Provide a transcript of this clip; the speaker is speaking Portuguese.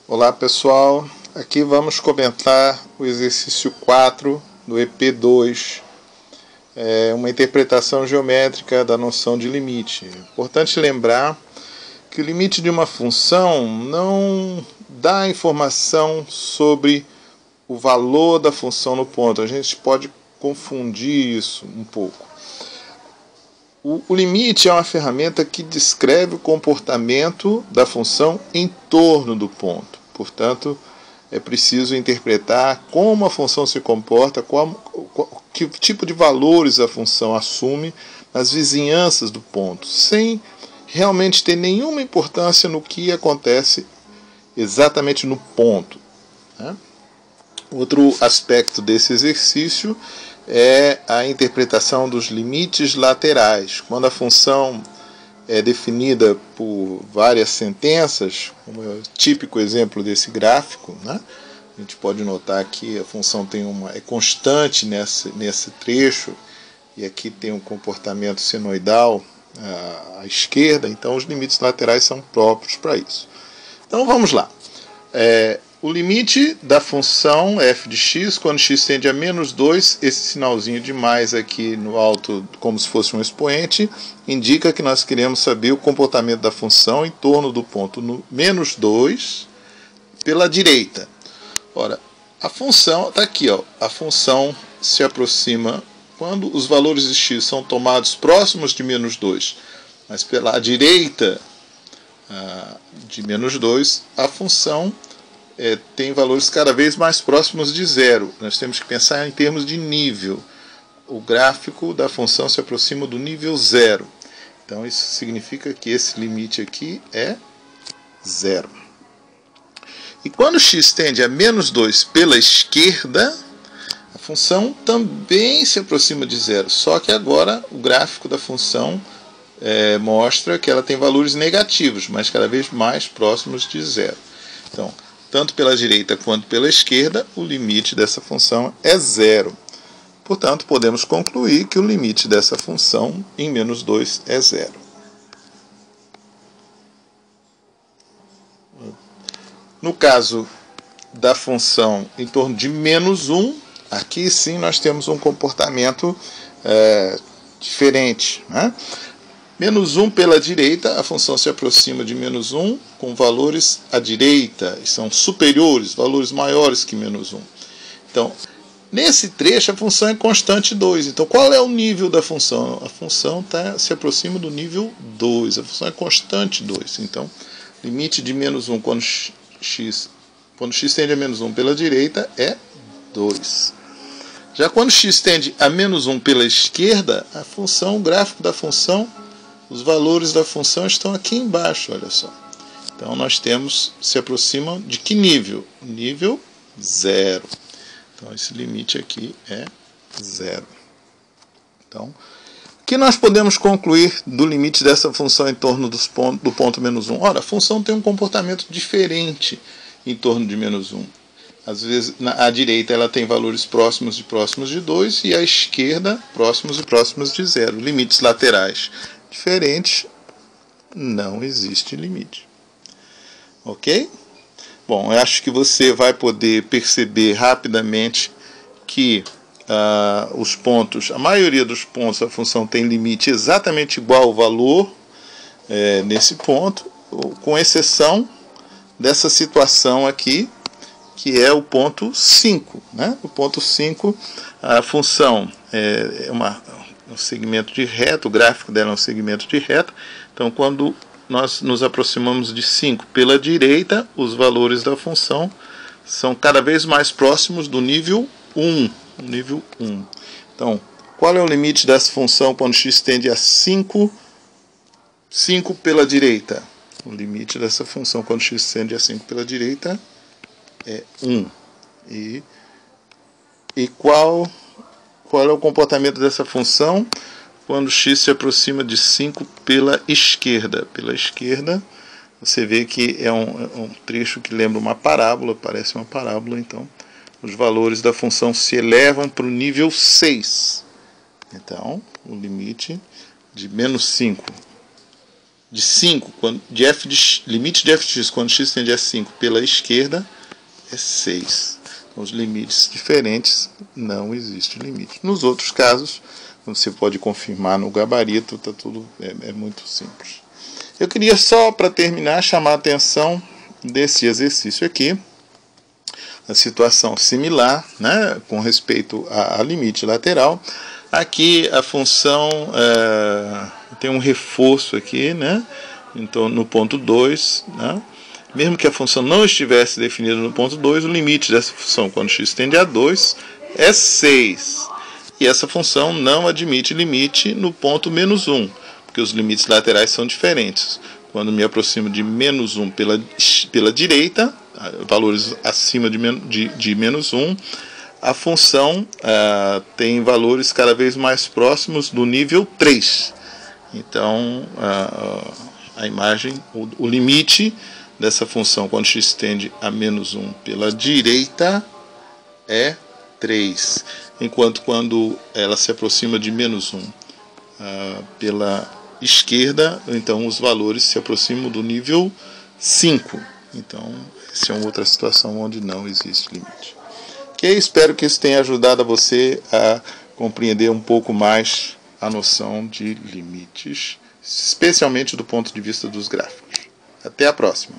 Olá pessoal, aqui vamos comentar o exercício 4 do EP2, uma interpretação geométrica da noção de limite. É importante lembrar que o limite de uma função não dá informação sobre o valor da função no ponto. A gente pode confundir isso um pouco. O limite é uma ferramenta que descreve o comportamento da função em torno do ponto. Portanto, é preciso interpretar como a função se comporta, que tipo de valores a função assume nas vizinhanças do ponto, sem realmente ter nenhuma importância no que acontece exatamente no ponto, né? Outro aspecto desse exercício é a interpretação dos limites laterais. Quando a função é definida por várias sentenças, como é o típico exemplo desse gráfico, né? A gente pode notar que a função é constante nesse trecho, e aqui tem um comportamento senoidal à esquerda, então os limites laterais são próprios para isso. Então vamos lá. O limite da função f de x, quando x tende a menos 2, esse sinalzinho de mais aqui no alto, como se fosse um expoente, indica que nós queremos saber o comportamento da função em torno do ponto no menos 2 pela direita. Ora, a função está aqui, ó, a função se aproxima quando os valores de x são tomados próximos de menos 2, mas pela direita de menos 2, a função tem valores cada vez mais próximos de zero. Nós temos que pensar em termos de nível. O gráfico da função se aproxima do nível zero. Então isso significa que esse limite aqui é zero. E quando x tende a menos 2 pela esquerda, a função também se aproxima de zero. Só que agora o gráfico da função mostra que ela tem valores negativos, mas cada vez mais próximos de zero. Então, tanto pela direita quanto pela esquerda, o limite dessa função é zero. Portanto, podemos concluir que o limite dessa função em menos 2 é zero. No caso da função em torno de menos 1, aqui sim nós temos um comportamento diferente, né? Menos 1 pela direita, a função se aproxima de menos 1 com valores à direita, são superiores, valores maiores que menos 1. Então, nesse trecho a função é constante 2. Então, qual é o nível da função? A função se aproxima do nível 2, a função é constante 2. Então, limite de menos 1 quando x tende a menos 1 pela direita é 2. Já quando x tende a menos 1 pela esquerda, o gráfico da função, os valores da função estão aqui embaixo, olha só. Então nós se aproximam de que nível? Nível 0. Então esse limite aqui é 0. Então, o que nós podemos concluir do limite dessa função em torno do ponto menos 1? Ora, a função tem um comportamento diferente em torno de menos 1. Às vezes, à direita ela tem valores próximos de 2 e à esquerda próximos de 0. Limites laterais diferentes, não existe limite. Ok? Bom, eu acho que você vai poder perceber rapidamente que a maioria dos pontos a função tem limite exatamente igual ao valor nesse ponto, com exceção dessa situação aqui, que é o ponto 5. Né? O ponto 5, a função é um segmento de reta, o gráfico dela é um segmento de reta. Então, quando nós nos aproximamos de 5 pela direita, os valores da função são cada vez mais próximos do nível 1. Então, qual é o limite dessa função quando x tende a 5 pela direita? O limite dessa função quando x tende a 5 pela direita é 1. E qual é o comportamento dessa função quando x se aproxima de 5 pela esquerda? Pela esquerda, você vê que é um trecho que lembra uma parábola, parece uma parábola, então os valores da função se elevam para o nível 6. Então, o limite de menos 5 de 5, limite de f de x quando x tende a 5 pela esquerda é 6. Então, os limites diferentes não existe limite. Nos outros casos, você pode confirmar no gabarito, tá tudo, é muito simples. Eu queria só, para terminar, chamar a atenção desse exercício aqui, a situação similar, né, com respeito a limite lateral. Aqui a função tem um reforço aqui, né, então no ponto 2, né, mesmo que a função não estivesse definida no ponto 2, o limite dessa função quando x tende a 2 é 6. E essa função não admite limite no ponto menos 1, porque os limites laterais são diferentes. Quando me aproximo de menos 1 pela direita, valores acima de menos 1, a função tem valores cada vez mais próximos do nível 3. Então, a imagem, o limite dessa função quando x tende a menos 1 pela direita é 3. Enquanto quando ela se aproxima de menos 1 pela esquerda, então os valores se aproximam do nível 5. Então, essa é uma outra situação onde não existe limite. Ok? Espero que isso tenha ajudado a você a compreender um pouco mais a noção de limites, especialmente do ponto de vista dos gráficos. Até a próxima!